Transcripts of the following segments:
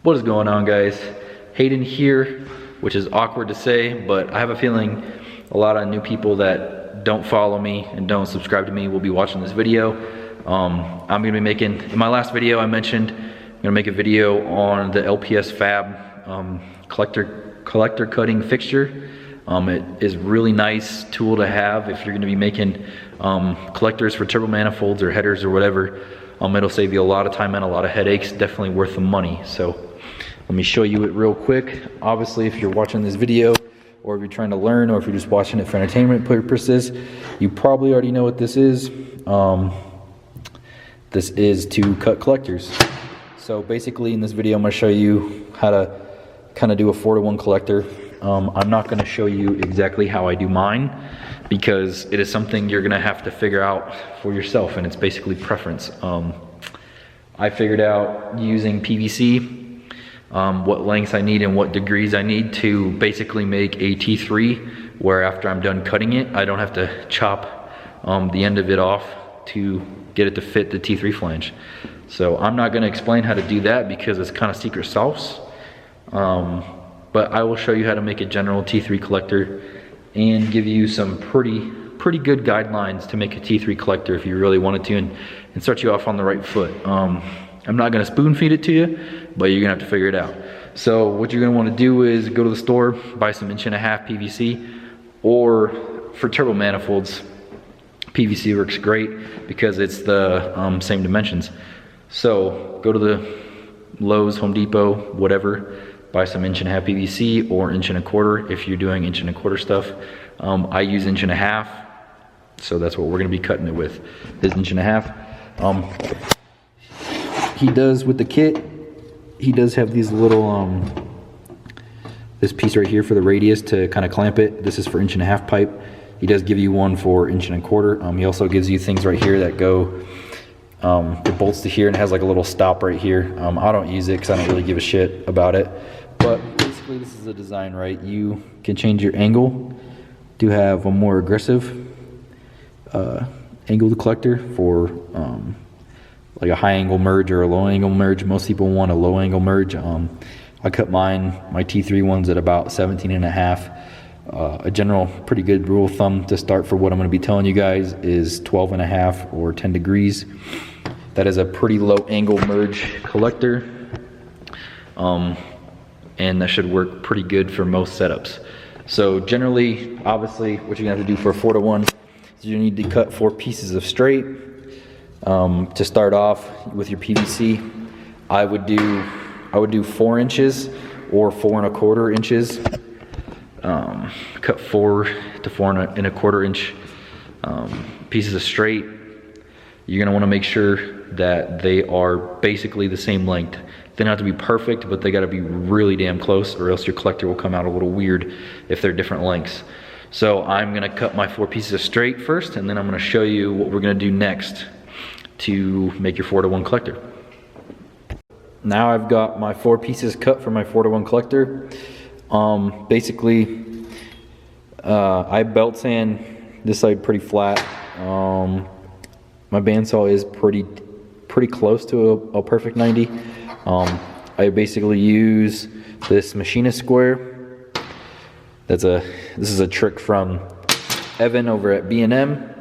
What is going on, guys? Hayden here, which is awkward to say, but I have a feeling a lot of new people that don't follow me and don't subscribe to me will be watching this video. I'm gonna be making, in my last video I mentioned, I'm gonna make a video on the LPSFAB collector cutting fixture. It is a really nice tool to have if you're gonna be making collectors for turbo manifolds or headers or whatever. It'll save you a lot of time and a lot of headaches, definitely worth the money. So let me show you it real quick. Obviously, if you're watching this video, or if you're trying to learn, or if you're just watching it for entertainment purposes, you probably already know what this is. This is to cut collectors. So basically in this video, I'm gonna show you how to kind of do a 4-to-1 collector. I'm not gonna show you exactly how I do mine, because it is something you're gonna have to figure out for yourself, and it's basically preference. I figured out using PVC, what lengths I need and what degrees I need to basically make a T3, where after I'm done cutting it, I don't have to chop the end of it off to get it to fit the T3 flange. So I'm not gonna explain how to do that because it's kind of secret sauce. But I will show you how to make a general T3 collector and give you some pretty good guidelines to make a T3 collector if you really wanted to, and start you off on the right foot. I'm not gonna spoon feed it to you, but you're gonna have to figure it out. So what you're gonna wanna do is go to the store, buy some 1.5" PVC, or for turbo manifolds, PVC works great because it's the same dimensions. So go to the Lowe's, Home Depot, whatever, buy some 1.5" PVC or 1.25" if you're doing 1.25" stuff. I use 1.5", so that's what we're gonna be cutting it with, is 1.5". He does, with the kit, he does have these little, this piece right here for the radius to kind of clamp it. This is for 1.5" pipe. He does give you one for 1.25". He also gives you things right here that go, it bolts to here and has like a little stop right here. I don't use it because I don't really give a shit about it. But basically this is the design, right? You can change your angle to have a more aggressive angled collector for like a high angle merge or a low angle merge. Most people want a low angle merge. I cut mine, my T3 ones, at about 17.5. A general pretty good rule of thumb to start for what I'm going to be telling you guys is 12.5 or 10 degrees. That is a pretty low angle merge collector, and that should work pretty good for most setups. So generally, obviously, what you're going to have to do for a 4-to-1 is you need to cut 4 pieces of straight. To start off with your PVC, I would do 4 inches or 4.25 inches. Cut 4 to 4.25 inch pieces of straight. You're gonna want to make sure that they are basically the same length. They don't have to be perfect, but they got to be really damn close, or else your collector will come out a little weird if they're different lengths. So I'm gonna cut my 4 pieces of straight first, and then I'm gonna show you what we're gonna do next to make your 4-to-1 collector. Now I've got my 4 pieces cut for my 4-to-1 collector. Basically, I belt sand this side pretty flat. My bandsaw is pretty close to a perfect 90. I basically use this machinist square. This is a trick from Evan over at B&M.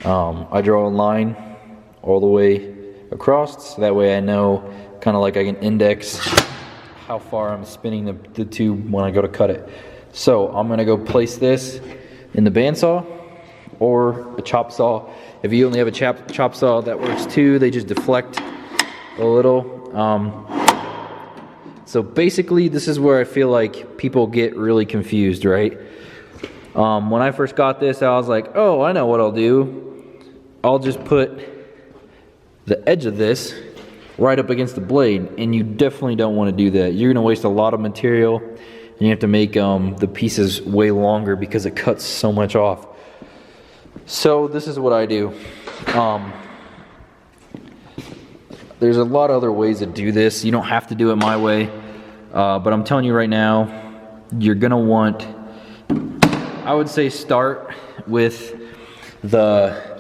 I draw a line all the way across, so that way I know, kind of like I can index how far I'm spinning the tube when I go to cut it. So I'm gonna go place this in the bandsaw or a chop saw. If you only have a chop saw, that works too. They just deflect a little. So basically this is where I feel like people get really confused, right? When I first got this, I was like, oh, I know what I'll do. I'll just put the edge of this right up against the blade, and you definitely don't want to do that. You're gonna waste a lot of material, and you have to make the pieces way longer because it cuts so much off. So this is what I do. There's a lot of other ways to do this. You don't have to do it my way, but I'm telling you right now, you're gonna want, I would say, start with the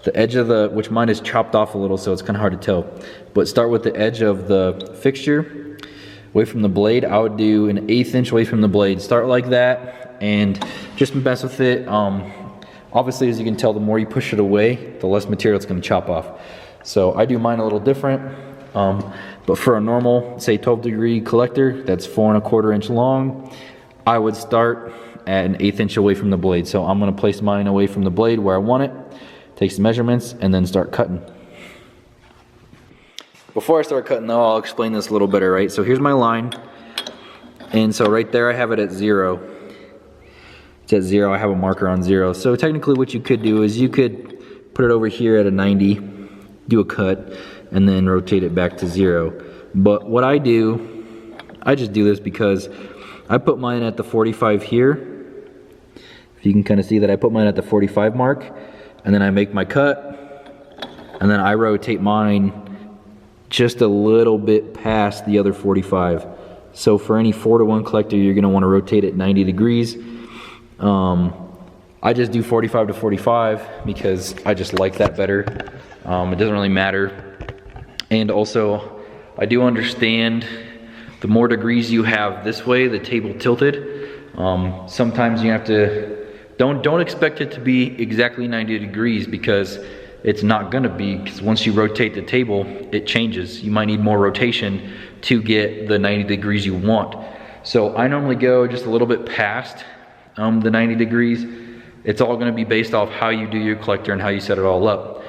the edge of the, which mine is chopped off a little, so it's kind of hard to tell. But start with the edge of the fixture, away from the blade. I would do an 1/8 inch away from the blade. Start like that, and just mess with it. Obviously, as you can tell, the more you push it away, the less material it's going to chop off. So I do mine a little different. But for a normal, say 12-degree collector, that's 4 1/4 inch long, I would start at an 1/8 inch away from the blade. So I'm going to place mine away from the blade where I want it, take some measurements, and then start cutting. Before I start cutting though, I'll explain this a little better, right? So here's my line, and so right there I have it at 0. It's at 0, I have a marker on 0. So technically what you could do is you could put it over here at a 90, do a cut, and then rotate it back to 0. But what I do, I just do this because I put mine at the 45 here. If you can kind of see that, I put mine at the 45 mark, and then I make my cut, and then I rotate mine just a little bit past the other 45. So for any 4-to-1 collector, you're gonna wanna rotate it 90 degrees. I just do 45 to 45 because I just like that better. It doesn't really matter. And also, I do understand the more degrees you have this way, the table tilted, sometimes you have to, don't expect it to be exactly 90 degrees because it's not gonna be, because once you rotate the table, it changes. You might need more rotation to get the 90 degrees you want. So I normally go just a little bit past the 90 degrees. It's all gonna be based off how you do your collector and how you set it all up.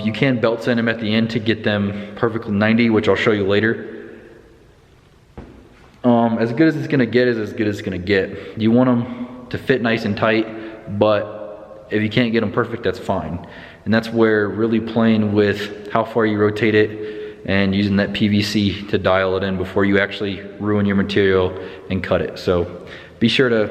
You can belt sand them at the end to get them perfectly 90, which I'll show you later. As good as it's gonna get is as good as it's gonna get. You want them to fit nice and tight, but if you can't get them perfect, that's fine. And that's where really playing with how far you rotate it and using that PVC to dial it in before you actually ruin your material and cut it. So be sure to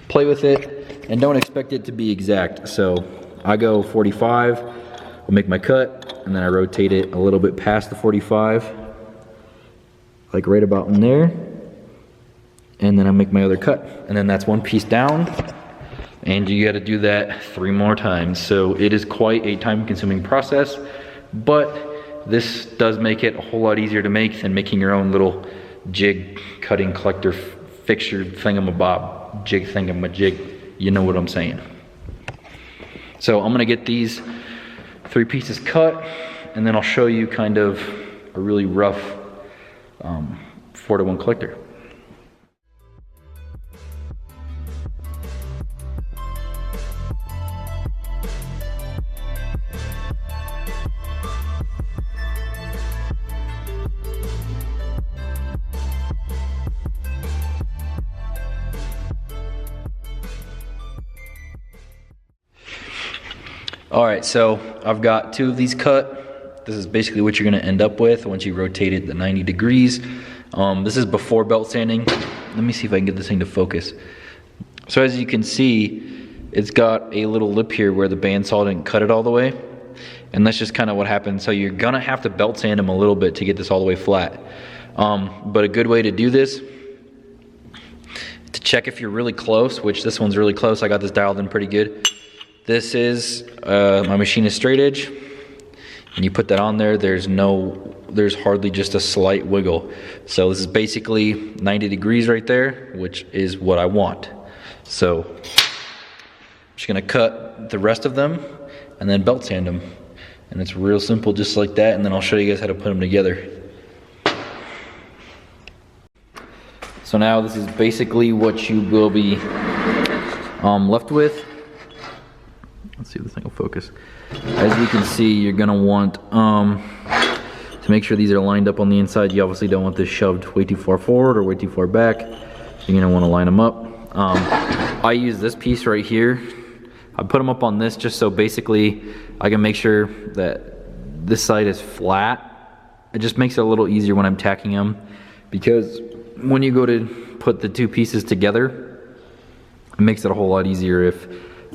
play with it and don't expect it to be exact. So I go 45, I'll make my cut, and then I rotate it a little bit past the 45, like right about in there, and then I make my other cut. And then that's one piece down, and you gotta do that 3 more times. So it is quite a time-consuming process, but this does make it a whole lot easier to make than making your own little jig cutting collector fixture thingamabob, jig thingamajig, you know what I'm saying. So I'm gonna get these 3 pieces cut, and then I'll show you kind of a really rough 4-to-1 collector. All right, so I've got 2 of these cut. This is basically what you're gonna end up with once you rotate it the 90 degrees. This is before belt sanding. Let me see if I can get this thing to focus. So as you can see, it's got a little lip here where the bandsaw didn't cut it all the way. And that's just kind of what happened. So you're gonna have to belt sand them a little bit to get this all the way flat. But a good way to do this, to check if you're really close, which this one's really close, I got this dialed in pretty good. This is my machinist straight edge, and you put that on there. There's hardly just a slight wiggle. So this is basically 90 degrees right there, which is what I want. So I'm just gonna cut the rest of them and then belt sand them, and it's real simple, just like that. And then I'll show you guys how to put them together. So now this is basically what you will be left with. Let's see if this thing will focus. As you can see, you're gonna want to make sure these are lined up on the inside. You obviously don't want this shoved way too far forward or way too far back. You're gonna wanna line them up. I use this piece right here. I put them up on this just so basically I can make sure that this side is flat. It just makes it a little easier when I'm tacking them, because when you go to put the 2 pieces together, it makes it a whole lot easier if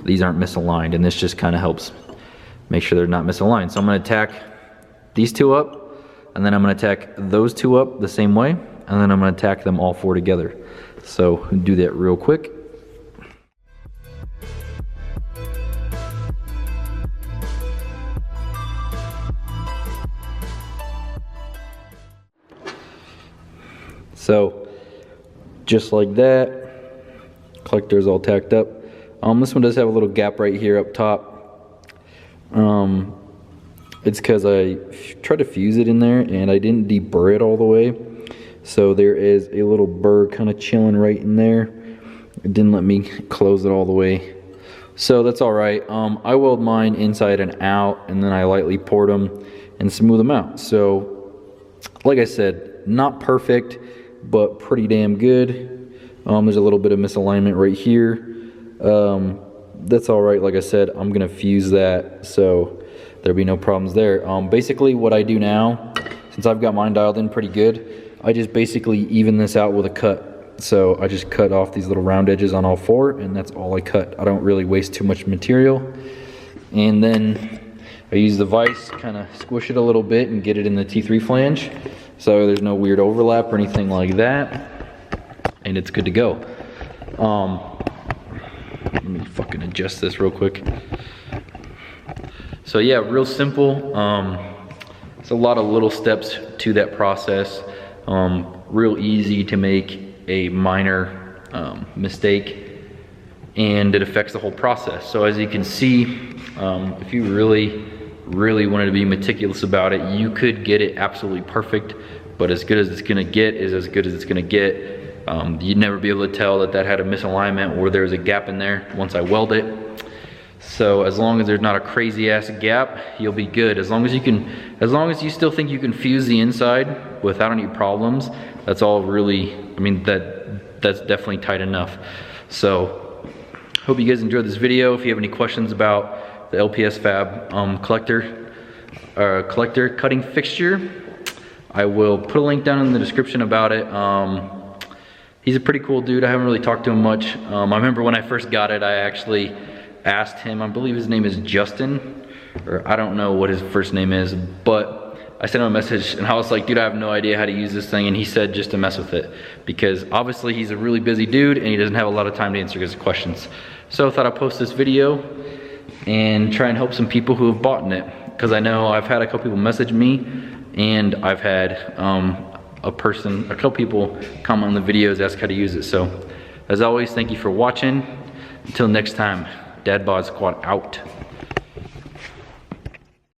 these aren't misaligned, and this just kind of helps make sure they're not misaligned. So I'm going to tack these 2 up, and then I'm going to tack those 2 up the same way, and then I'm going to tack them all 4 together. So do that real quick. So just like that, collector is all tacked up. This one does have a little gap right here up top. It's because I tried to fuse it in there and I didn't deburr it all the way. So there is a little burr kind of chilling right in there. It didn't let me close it all the way. So that's all right. I weld mine inside and out, and then I lightly poured them and smooth them out. So like I said, not perfect, but pretty damn good. There's a little bit of misalignment right here. That's all right. Like I said, I'm gonna fuse that, so there'll be no problems there. Basically what I do now, since I've got mine dialed in pretty good, I just basically even this out with a cut. So I just cut off these little round edges on all four, and that's all I cut. I don't really waste too much material. And then I use the vise, kind of squish it a little bit and get it in the T3 flange, so there's no weird overlap or anything like that, and it's good to go. Let me fucking adjust this real quick. So yeah, real simple. It's a lot of little steps to that process. Real easy to make a minor mistake, and it affects the whole process. So as you can see, if you really wanted to be meticulous about it, you could get it absolutely perfect, but as good as it's gonna get is as good as it's gonna get. You'd never be able to tell that had a misalignment or there's a gap in there once I weld it. So as long as there's not a crazy ass gap, you'll be good. As long as you still think you can fuse the inside without any problems, that's all really, I mean, that's definitely tight enough. So hope you guys enjoyed this video. If you have any questions about the LPSFAB collector cutting fixture, I will put a link down in the description about it. He's a pretty cool dude. I haven't really talked to him much. I remember when I first got it, I actually asked him, I believe his name is Justin, or I don't know what his first name is, but I sent him a message and I was like, dude, I have no idea how to use this thing, and he said just to mess with it, because obviously he's a really busy dude and he doesn't have a lot of time to answer his questions. So I thought I'd post this video and try and help some people who have bought it, because I know I've had a couple people message me, and I've had a couple people comment on the videos, ask how to use it. So as always, thank you for watching. Until next time, Dad Bod Squad out.